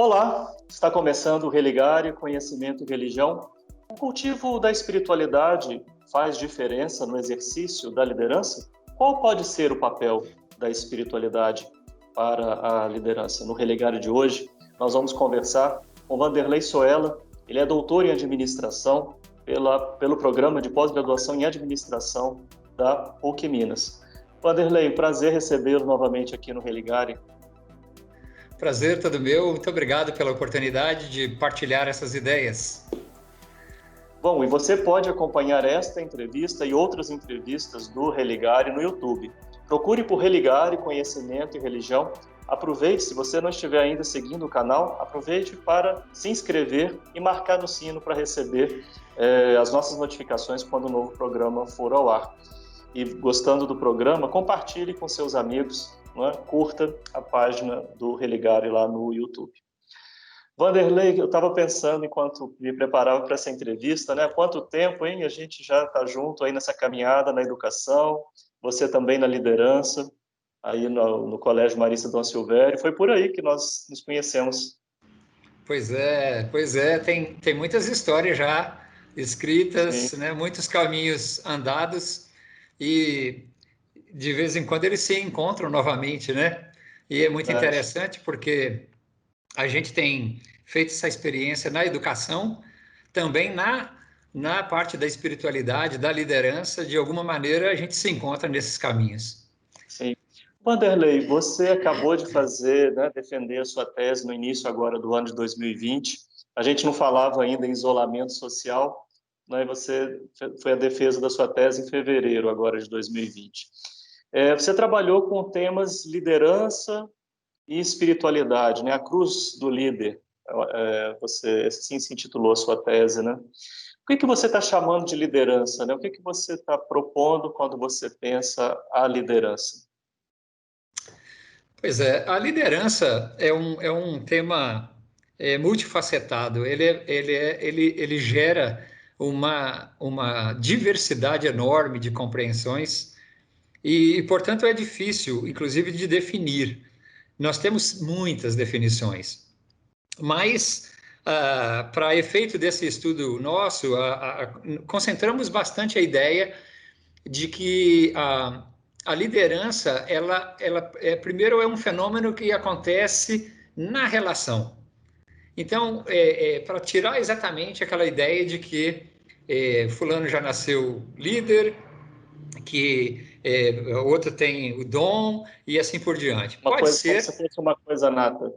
Olá, está começando o Religare, Conhecimento e Religião. O cultivo da espiritualidade faz diferença no exercício da liderança? Qual pode ser o papel da espiritualidade para a liderança? No Religare de hoje, nós vamos conversar com Vanderlei Soella. Ele é doutor em administração pelo programa de pós-graduação em administração da PUC Minas. Vanderlei, prazer recebê-lo novamente aqui no Religare. Prazer todo meu, muito obrigado pela oportunidade de partilhar essas ideias. Bom, e você pode acompanhar esta entrevista e outras entrevistas do Religare no YouTube. Procure por Religare, Conhecimento e Religião. Aproveite, se você não estiver ainda seguindo o canal, aproveite para se inscrever e marcar no sino para receber as nossas notificações quando o novo programa for ao ar. E gostando do programa, compartilhe com seus amigos, curta a página do Religare lá no YouTube. Vanderlei, eu estava pensando enquanto me preparava para essa entrevista, né? Há quanto tempo, hein? A gente já está junto aí nessa caminhada na educação, você também na liderança, aí no Colégio Marista Dom Silvério. Foi por aí que nós nos conhecemos. Pois é, tem muitas histórias já escritas, né? Muitos caminhos andados e de vez em quando eles se encontram novamente, né? E é muito interessante porque a gente tem feito essa experiência na educação, também na parte da espiritualidade, da liderança, de alguma maneira a gente se encontra nesses caminhos. Sim. Vanderlei, você acabou de defender a sua tese no início agora do ano de 2020. A gente não falava ainda em isolamento social, né? Você foi a defesa da sua tese em fevereiro agora de 2020. Você trabalhou com temas liderança e espiritualidade, né? A cruz do líder, você assim se intitulou a sua tese, né? O que você está chamando de liderança, né? O que você está propondo quando você pensa a liderança? Pois é, a liderança é um tema multifacetado. Ele gera uma diversidade enorme de compreensões portanto, é difícil, inclusive, de definir. Nós temos muitas definições, mas para efeito desse estudo nosso, concentramos bastante a ideia de que a liderança, primeiro, é um fenômeno que acontece na relação. Então, para tirar exatamente aquela ideia de que fulano já nasceu líder, que outro tem o dom e assim por diante. Pode ser como se fosse uma coisa nata.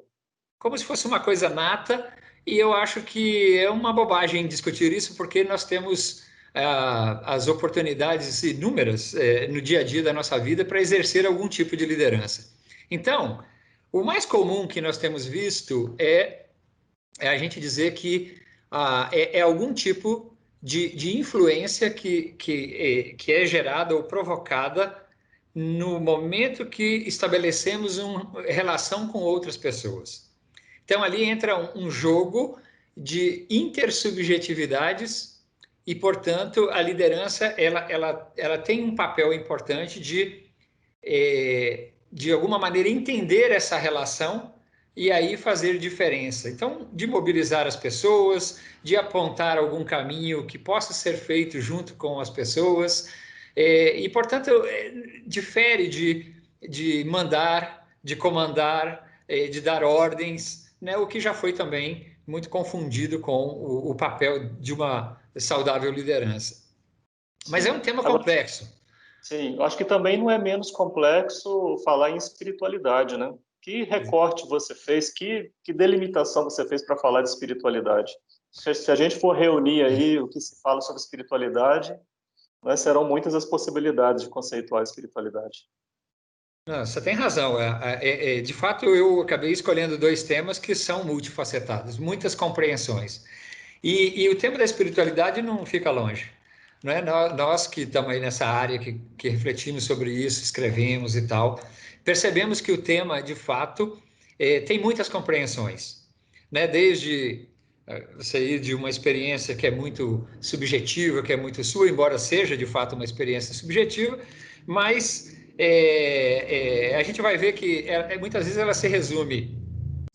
Como se fosse uma coisa nata, e eu acho que é uma bobagem discutir isso, porque nós temos as oportunidades inúmeras no dia a dia da nossa vida para exercer algum tipo de liderança. Então, o mais comum que nós temos visto é a gente dizer que é algum tipo de influência que é gerada ou provocada no momento que estabelecemos uma relação com outras pessoas. Então, ali entra um jogo de intersubjetividades e, portanto, a liderança ela tem um papel importante de alguma maneira, entender essa relação e aí fazer diferença. Então, de mobilizar as pessoas, de apontar algum caminho que possa ser feito junto com as pessoas portanto, difere de mandar, de comandar, de dar ordens, né? O que já foi também muito confundido com o papel de uma saudável liderança. Mas é um tema complexo. Sim, eu acho que também não é menos complexo falar em espiritualidade, né? Que recorte você fez, que delimitação você fez para falar de espiritualidade? Se a gente for reunir aí o que se fala sobre espiritualidade, serão muitas as possibilidades de conceituar a espiritualidade. Não, você tem razão. De fato, eu acabei escolhendo dois temas que são multifacetados, muitas compreensões. E o tema da espiritualidade não fica longe. Não é? Nós que estamos aí nessa área, que refletimos sobre isso, escrevemos e tal, percebemos que o tema, de fato, tem muitas compreensões. Né? Desde você ir de uma experiência que é muito subjetiva, que é muito sua, embora seja, de fato, uma experiência subjetiva, mas a gente vai ver que muitas vezes ela se resume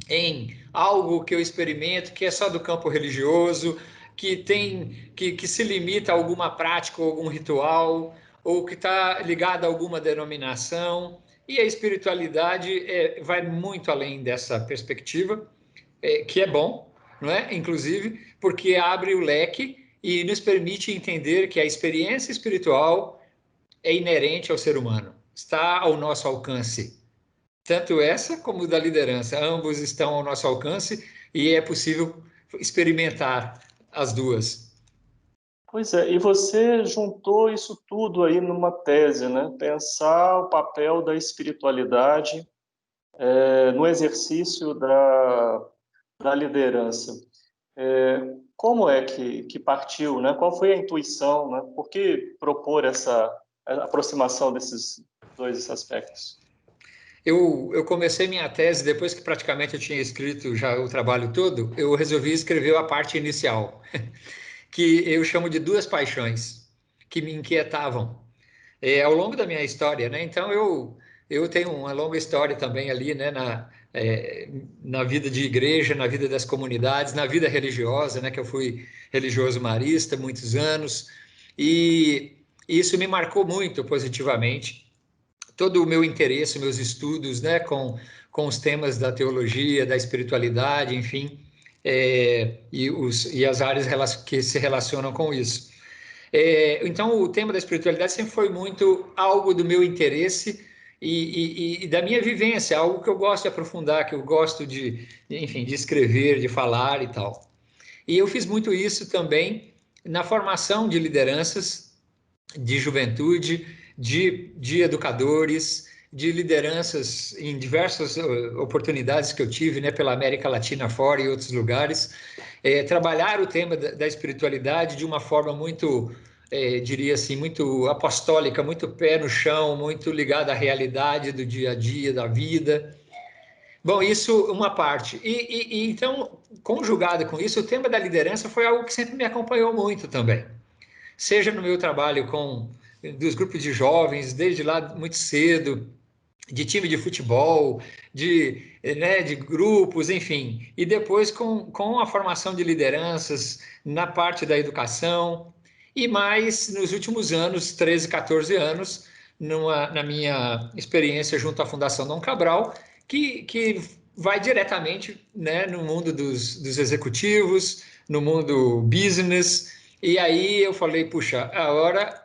em algo que eu experimento que é só do campo religioso, que se limita a alguma prática ou algum ritual, ou que está ligado a alguma denominação. E a espiritualidade vai muito além dessa perspectiva, que é bom, não é? Inclusive, porque abre o leque e nos permite entender que a experiência espiritual é inerente ao ser humano, está ao nosso alcance. Tanto essa como da liderança, ambos estão ao nosso alcance e é possível experimentar as duas. Pois é, e você juntou isso tudo aí numa tese, né? Pensar o papel da espiritualidade no exercício da liderança. Como é que partiu, né? Qual foi a intuição, né? Por que propor essa aproximação desses dois aspectos? Eu comecei minha tese depois que praticamente eu tinha escrito já o trabalho todo, eu resolvi escrever a parte inicial, que eu chamo de duas paixões que me inquietavam ao longo da minha história, né? Então eu tenho uma longa história também ali, né? Na vida de igreja, na vida das comunidades, na vida religiosa, né? Que eu fui religioso marista muitos anos e isso me marcou muito positivamente. Todo o meu interesse, meus estudos, né? Com os temas da teologia, da espiritualidade, enfim, e as áreas que se relacionam com isso. Então, o tema da espiritualidade sempre foi muito algo do meu interesse e da minha vivência, algo que eu gosto de aprofundar, que eu gosto enfim, de escrever, de falar e tal. E eu fiz muito isso também na formação de lideranças, de juventude, de educadores, de lideranças em diversas oportunidades que eu tive, né, pela América Latina fora e outros lugares, trabalhar o tema da espiritualidade de uma forma muito, diria assim, muito apostólica, muito pé no chão, muito ligada à realidade do dia a dia, da vida. Bom, isso uma parte. Então, conjugado com isso, o tema da liderança foi algo que sempre me acompanhou muito também. Seja no meu trabalho dos grupos de jovens, desde lá muito cedo, de time de futebol, de grupos, enfim. E depois com a formação de lideranças na parte da educação. E mais nos últimos anos, 13, 14 anos, na minha experiência junto à Fundação Dom Cabral, que vai diretamente, né, no mundo dos executivos, no mundo business. E aí eu falei, puxa, agora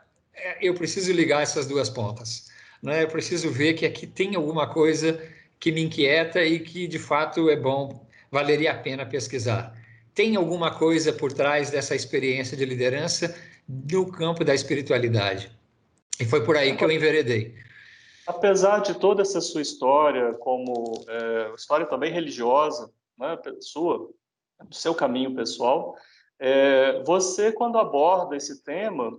eu preciso ligar essas duas pontas, né? Eu preciso ver que aqui tem alguma coisa que me inquieta e que de fato é bom, valeria a pena pesquisar. Tem alguma coisa por trás dessa experiência de liderança no campo da espiritualidade. E foi por aí que eu enveredei. Apesar de toda essa sua história, como história também religiosa, né, sua, do seu caminho pessoal, você, quando aborda esse tema,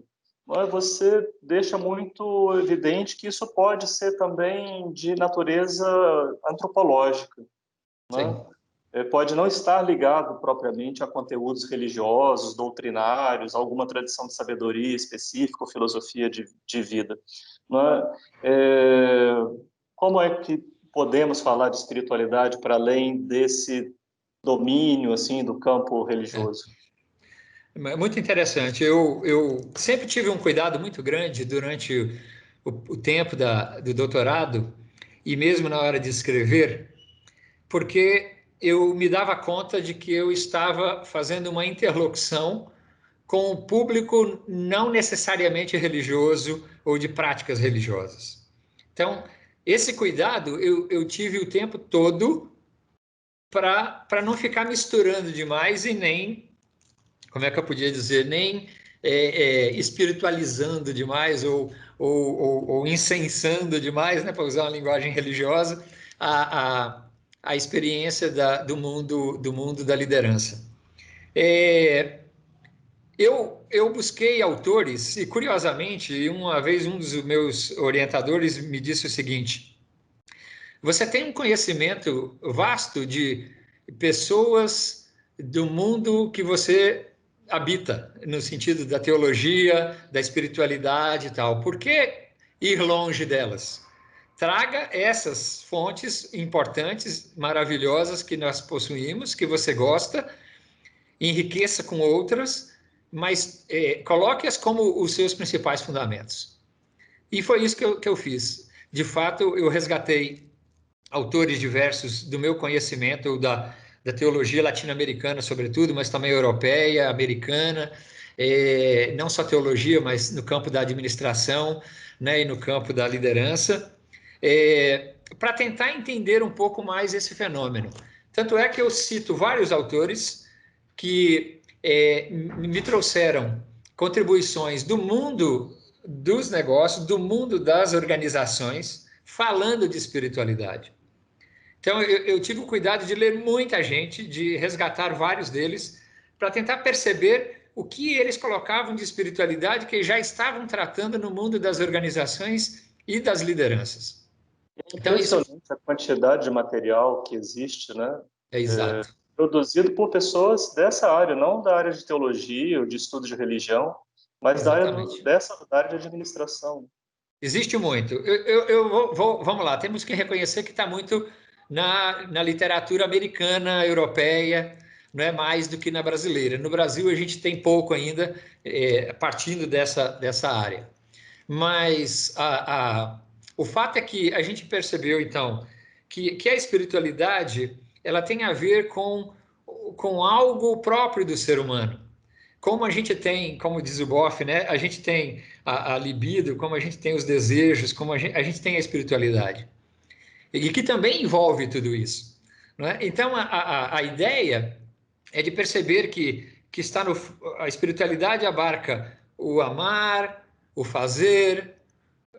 né, você deixa muito evidente que isso pode ser também de natureza antropológica, né? Sim. Pode não estar ligado propriamente a conteúdos religiosos, doutrinários, alguma tradição de sabedoria específica ou filosofia de vida. Né? É, como é que podemos falar de espiritualidade para além desse domínio assim do campo religioso? É muito interessante. Eu sempre tive um cuidado muito grande durante o tempo do doutorado e mesmo na hora de escrever, porque eu me dava conta de que eu estava fazendo uma interlocução com o público não necessariamente religioso ou de práticas religiosas. Então, esse cuidado eu tive o tempo todo para não ficar misturando demais e nem, como é que eu podia dizer, nem espiritualizando demais ou incensando demais, né, para usar uma linguagem religiosa, a, a, a experiência do mundo da liderança. Eu busquei autores e, curiosamente, uma vez um dos meus orientadores me disse o seguinte: você tem um conhecimento vasto de pessoas do mundo que você habita, no sentido da teologia, da espiritualidade e tal. Por que ir longe delas? traga essas fontes importantes, maravilhosas que nós possuímos, que você gosta, enriqueça com outras, mas coloque-as como os seus principais fundamentos. E foi isso que eu fiz. De fato, eu resgatei autores diversos do meu conhecimento, da teologia latino-americana, sobretudo, mas também europeia, americana, não só teologia, mas no campo da administração, né, e no campo da liderança, para tentar entender um pouco mais esse fenômeno. Tanto é que eu cito vários autores que me trouxeram contribuições do mundo dos negócios, do mundo das organizações, falando de espiritualidade. Então, eu tive o cuidado de ler muita gente, de resgatar vários deles, para tentar perceber o que eles colocavam de espiritualidade que já estavam tratando no mundo das organizações e das lideranças. É impressionante a quantidade de material que existe, né? Exato. Produzido por pessoas dessa área, não da área de teologia ou de estudo de religião, mas da área de administração. Existe muito. Vamos lá, temos que reconhecer que está muito na literatura americana, europeia, não é mais do que na brasileira. No Brasil, a gente tem pouco ainda, partindo dessa área. Mas o fato é que a gente percebeu, então, que a espiritualidade ela tem a ver com algo próprio do ser humano. Como a gente tem, como diz o Boff, né? A gente tem a libido, como a gente tem os desejos, como a gente tem a espiritualidade. E que também envolve tudo isso. Não é? Então, a ideia é de perceber que a espiritualidade abarca o amar, o fazer,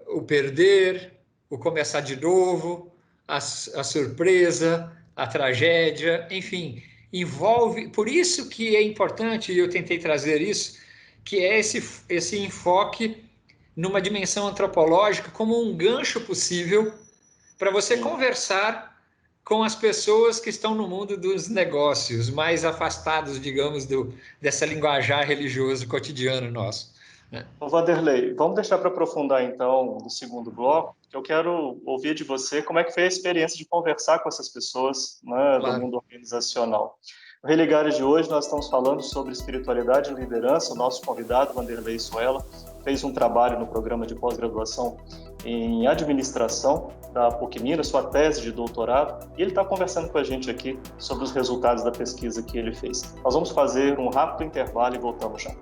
o perder, o começar de novo, a surpresa, a tragédia, enfim, envolve. Por isso que é importante, e eu tentei trazer isso, que é esse enfoque numa dimensão antropológica como um gancho possível para você conversar com as pessoas que estão no mundo dos negócios, mais afastados, digamos, dessa linguajar religioso cotidiano nosso. Ô Vanderlei, vamos deixar para aprofundar então no segundo bloco, que eu quero ouvir de você como é que foi a experiência de conversar com essas pessoas, né, do mundo organizacional. No Religare de hoje nós estamos falando sobre espiritualidade e liderança. O nosso convidado, Vanderlei Suella, fez um trabalho no programa de pós-graduação em administração da PUC-Minas, sua tese de doutorado, e ele está conversando com a gente aqui sobre os resultados da pesquisa que ele fez. Nós vamos fazer um rápido intervalo e voltamos já.